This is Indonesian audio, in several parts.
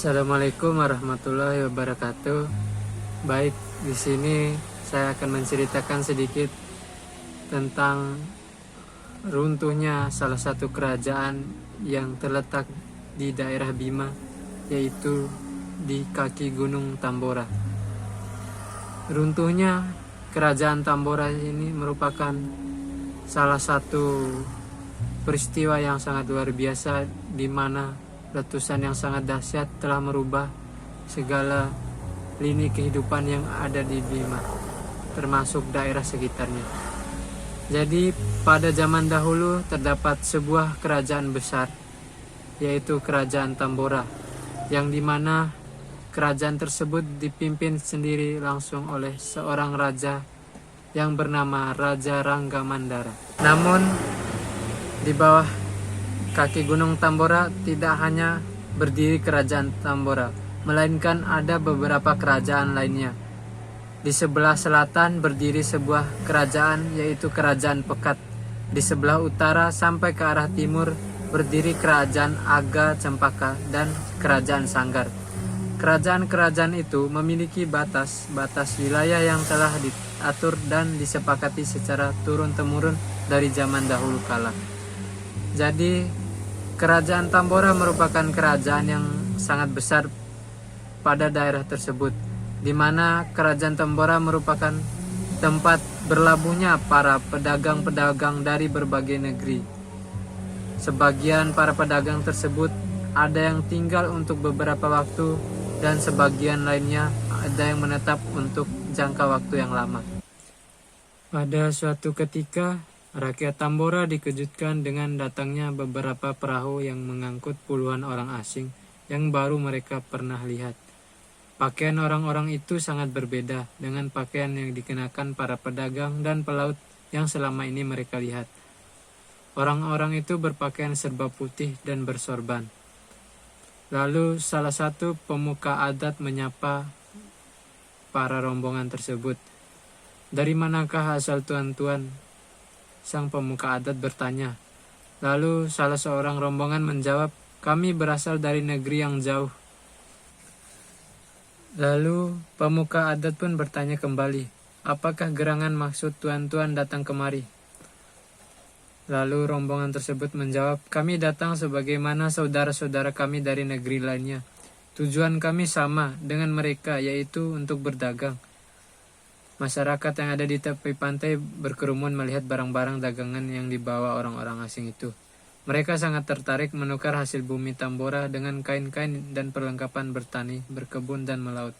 Assalamualaikum warahmatullahi wabarakatuh. Baik, di sini saya akan menceritakan sedikit tentang runtuhnya salah satu kerajaan yang terletak di daerah Bima, yaitu di kaki Gunung Tambora. Runtuhnya kerajaan Tambora ini merupakan salah satu peristiwa yang sangat luar biasa, di mana letusan yang sangat dahsyat telah merubah segala lini kehidupan yang ada di Bima, termasuk daerah sekitarnya. Jadi pada zaman dahulu terdapat sebuah kerajaan besar, yaitu kerajaan Tambora, yang dimana kerajaan tersebut dipimpin sendiri langsung oleh seorang raja yang bernama Raja Rangga Mandara. Namun di bawah kaki Gunung Tambora tidak hanya berdiri kerajaan Tambora, melainkan ada beberapa kerajaan lainnya. Di sebelah selatan berdiri sebuah kerajaan, yaitu Kerajaan Pekat. Di sebelah utara sampai ke arah timur berdiri Kerajaan Aga Cempaka dan Kerajaan Sanggar. Kerajaan-kerajaan itu memiliki batas wilayah yang telah diatur dan disepakati secara turun-temurun dari zaman dahulu kala. Jadi Kerajaan Tambora merupakan kerajaan yang sangat besar pada daerah tersebut, di mana Kerajaan Tambora merupakan tempat berlabuhnya para pedagang-pedagang dari berbagai negeri. Sebagian para pedagang tersebut ada yang tinggal untuk beberapa waktu, dan sebagian lainnya ada yang menetap untuk jangka waktu yang lama. Pada suatu ketika, rakyat Tambora dikejutkan dengan datangnya beberapa perahu yang mengangkut puluhan orang asing yang baru mereka pernah lihat. Pakaian orang-orang itu sangat berbeda dengan pakaian yang dikenakan para pedagang dan pelaut yang selama ini mereka lihat. Orang-orang itu berpakaian serba putih dan bersorban. Lalu salah satu pemuka adat menyapa para rombongan tersebut. "Dari manakah asal tuan-tuan?" Sang pemuka adat bertanya. Lalu salah seorang rombongan menjawab, "Kami berasal dari negeri yang jauh." Lalu pemuka adat pun bertanya kembali, "Apakah gerangan maksud tuan-tuan datang kemari?" Lalu rombongan tersebut menjawab, "Kami datang sebagaimana saudara-saudara kami dari negeri lainnya. Tujuan kami sama dengan mereka, yaitu untuk berdagang." Masyarakat yang ada di tepi pantai berkerumun melihat barang-barang dagangan yang dibawa orang-orang asing itu. Mereka sangat tertarik menukar hasil bumi Tambora dengan kain-kain dan perlengkapan bertani, berkebun, dan melaut.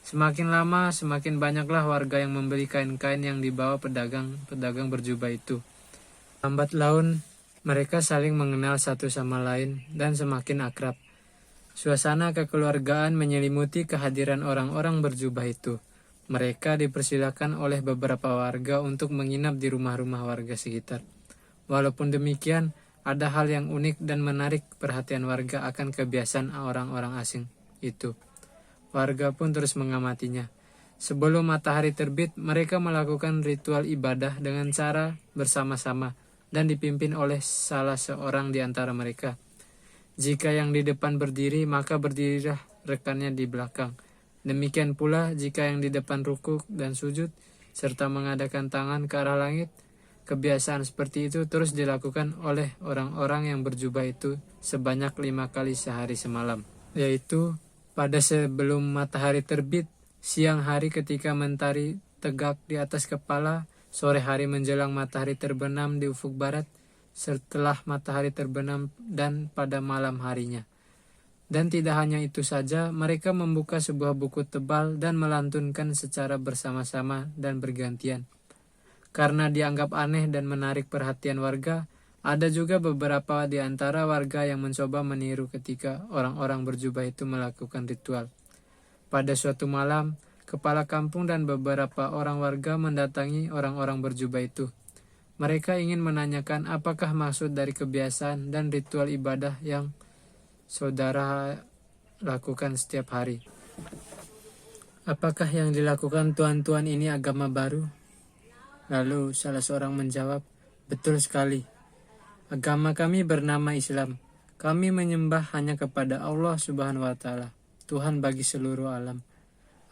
Semakin lama, semakin banyaklah warga yang membeli kain-kain yang dibawa pedagang berjubah itu. Lambat laun, mereka saling mengenal satu sama lain dan semakin akrab. Suasana kekeluargaan menyelimuti kehadiran orang-orang berjubah itu. Mereka dipersilakan oleh beberapa warga untuk menginap di rumah-rumah warga sekitar. Walaupun demikian, ada hal yang unik dan menarik perhatian warga akan kebiasaan orang-orang asing itu. Warga pun terus mengamatinya. Sebelum matahari terbit, mereka melakukan ritual ibadah dengan cara bersama-sama dan dipimpin oleh salah seorang di antara mereka. Jika yang di depan berdiri, maka berdirilah rekannya di belakang. Demikian pula jika yang di depan rukuk dan sujud, serta mengadakan tangan ke arah langit. Kebiasaan seperti itu terus dilakukan oleh orang-orang yang berjubah itu sebanyak 5 kali sehari semalam, yaitu pada sebelum matahari terbit, siang hari ketika mentari tegak di atas kepala, sore hari menjelang matahari terbenam di ufuk barat, setelah matahari terbenam, dan pada malam harinya. Dan tidak hanya itu saja, mereka membuka sebuah buku tebal dan melantunkan secara bersama-sama dan bergantian. Karena dianggap aneh dan menarik perhatian warga, ada juga beberapa di antara warga yang mencoba meniru ketika orang-orang berjubah itu melakukan ritual. Pada suatu malam, kepala kampung dan beberapa orang warga mendatangi orang-orang berjubah itu. Mereka ingin menanyakan apakah maksud dari kebiasaan dan ritual ibadah yang saudara lakukan setiap hari. "Apakah yang dilakukan tuan-tuan ini agama baru?" Lalu salah seorang menjawab, "Betul sekali. Agama kami bernama Islam. Kami menyembah hanya kepada Allah Subhanahu wa Ta'ala, Tuhan bagi seluruh alam.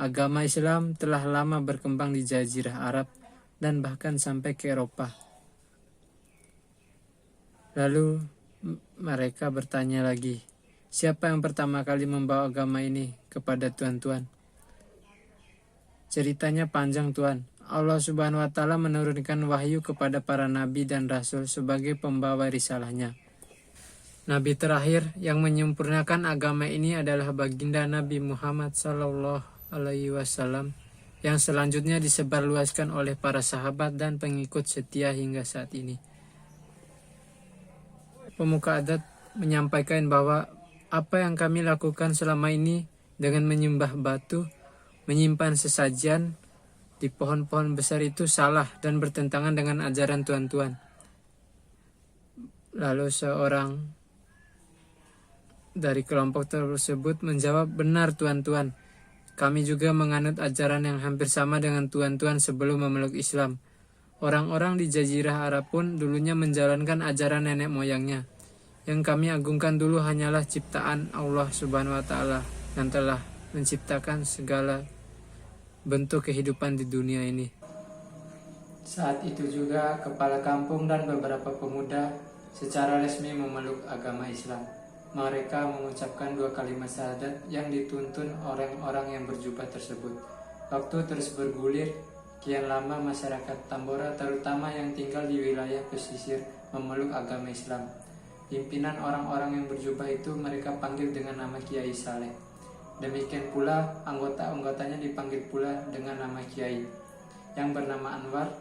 Agama Islam telah lama berkembang di Jazirah Arab dan bahkan sampai ke Eropa. Lalu mereka bertanya lagi, siapa yang pertama kali membawa agama ini kepada tuan-tuan? Ceritanya panjang, Tuan. Allah Subhanahu wa Ta'ala menurunkan wahyu kepada para nabi dan rasul sebagai pembawa risalahnya. Nabi terakhir yang menyempurnakan agama ini adalah baginda Nabi Muhammad Sallallahu Alaihi Wasallam, yang selanjutnya disebarluaskan oleh para sahabat dan pengikut setia hingga saat ini. Pemuka adat menyampaikan bahwa apa yang kami lakukan selama ini dengan menyembah batu, menyimpan sesajian di pohon-pohon besar itu salah dan bertentangan dengan ajaran tuan-tuan. Lalu seorang dari kelompok tersebut menjawab, benar tuan-tuan, kami juga menganut ajaran yang hampir sama dengan tuan-tuan sebelum memeluk Islam. Orang-orang di Jazirah Arab pun dulunya menjalankan ajaran nenek moyangnya. Yang kami agungkan dulu hanyalah ciptaan Allah Subhanahu wa Ta'ala yang telah menciptakan segala bentuk kehidupan di dunia ini. Saat itu juga kepala kampung dan beberapa pemuda secara resmi memeluk agama Islam. Mereka mengucapkan 2 kalimat syahadat yang dituntun orang-orang yang berjubah tersebut. Waktu terus bergulir, kian lama masyarakat Tambora terutama yang tinggal di wilayah pesisir memeluk agama Islam. Pimpinan orang-orang yang berjubah itu mereka panggil dengan nama Kiai Saleh. Demikian pula anggota-anggotanya dipanggil pula dengan nama Kiai. Yang bernama Anwar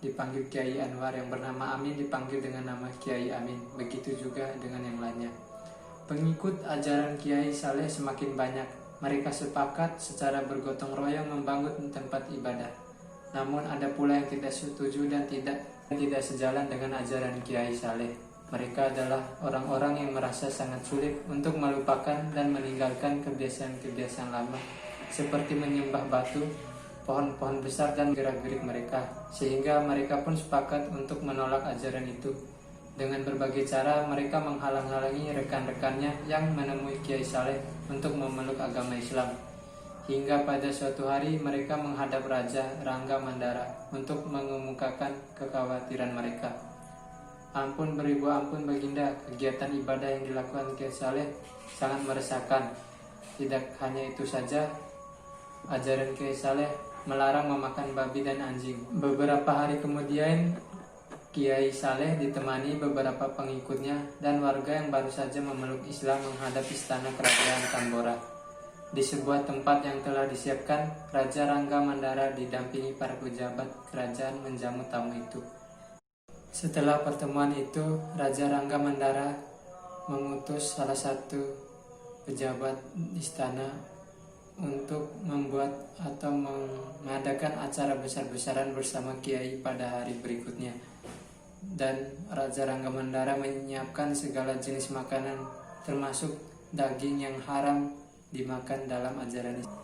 dipanggil Kiai Anwar, yang bernama Amin dipanggil dengan nama Kiai Amin. Begitu juga dengan yang lainnya. Pengikut ajaran Kiai Saleh semakin banyak. Mereka sepakat secara bergotong royong membangun tempat ibadah. Namun ada pula yang tidak setuju dan tidak sejalan dengan ajaran Kiai Saleh. Mereka adalah orang-orang yang merasa sangat sulit untuk melupakan dan meninggalkan kebiasaan-kebiasaan lama, seperti menyembah batu, pohon-pohon besar dan gerak-gerik mereka, sehingga mereka pun sepakat untuk menolak ajaran itu. Dengan berbagai cara mereka menghalang-halangi rekan-rekannya yang menemui Kiai Saleh untuk memeluk agama Islam. Hingga pada suatu hari mereka menghadap Raja Rangga Mandara untuk mengemukakan kekhawatiran mereka. Ampun beribu ampun baginda, kegiatan ibadah yang dilakukan Kiai Saleh sangat meresahkan. Tidak hanya itu saja, ajaran Kiai Saleh melarang memakan babi dan anjing. Beberapa hari kemudian, Kiai Saleh ditemani beberapa pengikutnya dan warga yang baru saja memeluk Islam menghadap istana kerajaan Tambora. Di sebuah tempat yang telah disiapkan, Raja Rangga Mandara didampingi para pejabat kerajaan menjamu tamu itu. Setelah pertemuan itu, Raja Rangga Mandara mengutus salah satu pejabat istana untuk membuat atau mengadakan acara besar-besaran bersama Kiai pada hari berikutnya. Dan Raja Rangga Mandara menyiapkan segala jenis makanan, termasuk daging yang haram dimakan dalam ajaran Islam.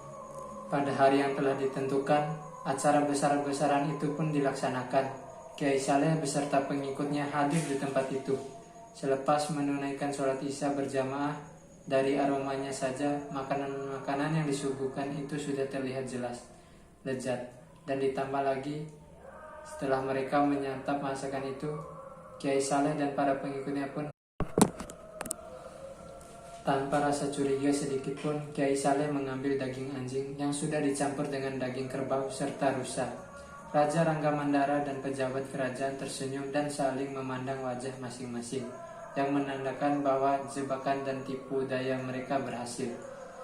Pada hari yang telah ditentukan, acara besar-besaran itu pun dilaksanakan. Kiai Saleh beserta pengikutnya hadir di tempat itu. Selepas menunaikan sholat isya berjamaah, dari aromanya saja makanan-makanan yang disuguhkan itu sudah terlihat jelas lezat. Dan ditambah lagi, setelah mereka menyantap masakan itu, Kiai Saleh dan para pengikutnya pun tanpa rasa curiga sedikit pun, Kiai Saleh mengambil daging anjing yang sudah dicampur dengan daging kerbau serta rusa. Raja Rangga Mandara dan pejabat kerajaan tersenyum dan saling memandang wajah masing-masing, yang menandakan bahwa jebakan dan tipu daya mereka berhasil.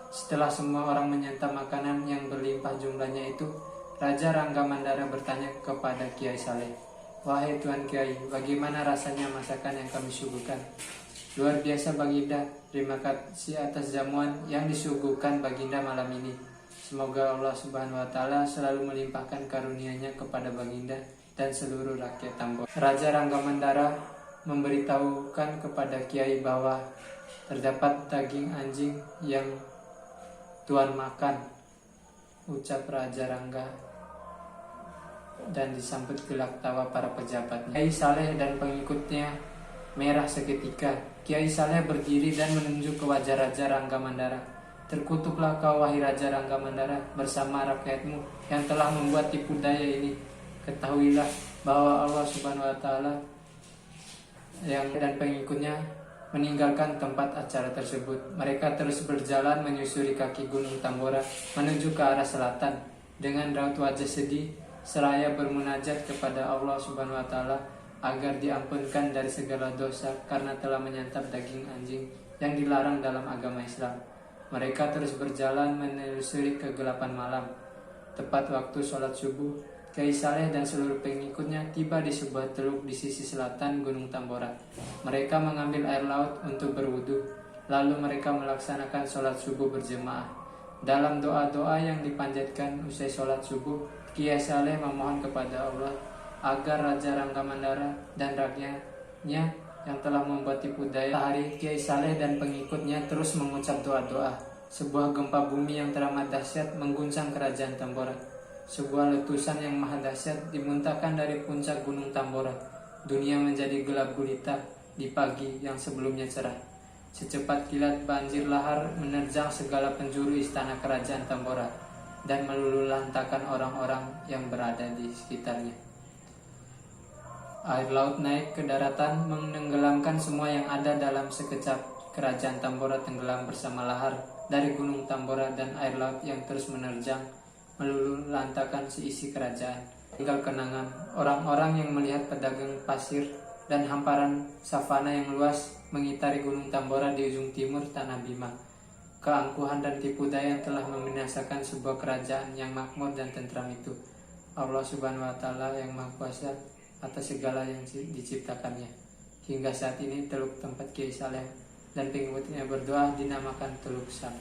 Setelah semua orang menyantap makanan yang berlimpah jumlahnya itu, Raja Rangga Mandara bertanya kepada Kiai Saleh, "Wahai Tuan Kiai, bagaimana rasanya masakan yang kami suguhkan?" "Luar biasa Baginda, terima kasih atas jamuan yang disuguhkan Baginda malam ini. Semoga Allah Subhanahu wa Ta'ala selalu melimpahkan karunia-Nya kepada Baginda dan seluruh rakyat Tambora." Raja Rangga Mandara memberitahukan kepada Kiai bahwa terdapat daging anjing yang Tuan makan, ucap Raja Rangga, dan disambut gelak tawa para pejabatnya. Kiai Saleh dan pengikutnya merah seketika. Kiai Saleh berdiri dan menunjuk ke wajah Raja Ranggamandara. Terkutuklah kau wahai Raja Ranggamandara bersama rakyatmu yang telah membuat tipu daya ini. Ketahuilah bahwa Allah Subhanahu wa taala dan pengikutnya meninggalkan tempat acara tersebut. Mereka terus berjalan menyusuri kaki Gunung Tambora menuju ke arah selatan dengan raut wajah sedih seraya bermunajat kepada Allah Subhanahu wa taala agar diampunkan dari segala dosa karena telah menyantap daging anjing yang dilarang dalam agama Islam. Mereka terus berjalan menelusuri kegelapan malam. Tepat waktu sholat subuh, Kiai Saleh dan seluruh pengikutnya tiba di sebuah teluk di sisi selatan Gunung Tambora. Mereka mengambil air laut untuk berwudu, lalu mereka melaksanakan sholat subuh berjemaah. Dalam doa-doa yang dipanjatkan usai sholat subuh, Kiai Saleh memohon kepada Allah agar Raja Ranggamandara dan rakyatnya yang telah membuat tipu daya hari. Kiai Saleh dan pengikutnya terus mengucap doa-doa. Sebuah gempa bumi yang teramat dahsyat mengguncang kerajaan Tambora. Sebuah letusan yang maha dahsyat dimuntahkan dari puncak Gunung Tambora. Dunia menjadi gelap gulita di pagi yang sebelumnya cerah. Secepat kilat banjir lahar menerjang segala penjuru istana kerajaan Tambora dan meluluhlantakkan orang-orang yang berada di sekitarnya. Air laut naik ke daratan menenggelamkan semua yang ada dalam sekejap. Kerajaan Tambora tenggelam bersama lahar dari Gunung Tambora dan air laut yang terus menerjang meluluhlantakkan seisi kerajaan. Tinggal kenangan orang-orang yang melihat pedagang pasir dan hamparan savana yang luas mengitari Gunung Tambora di ujung timur tanah Bima. Keangkuhan dan tipu daya telah membinasakan sebuah kerajaan yang makmur dan tentram itu. Allah Subhanahu wa taala yang Maha Kuasa atas segala yang diciptakannya. Hingga saat ini teluk tempat Kiai Saleh dan pengikutnya berdoa dinamakan Teluk Sam.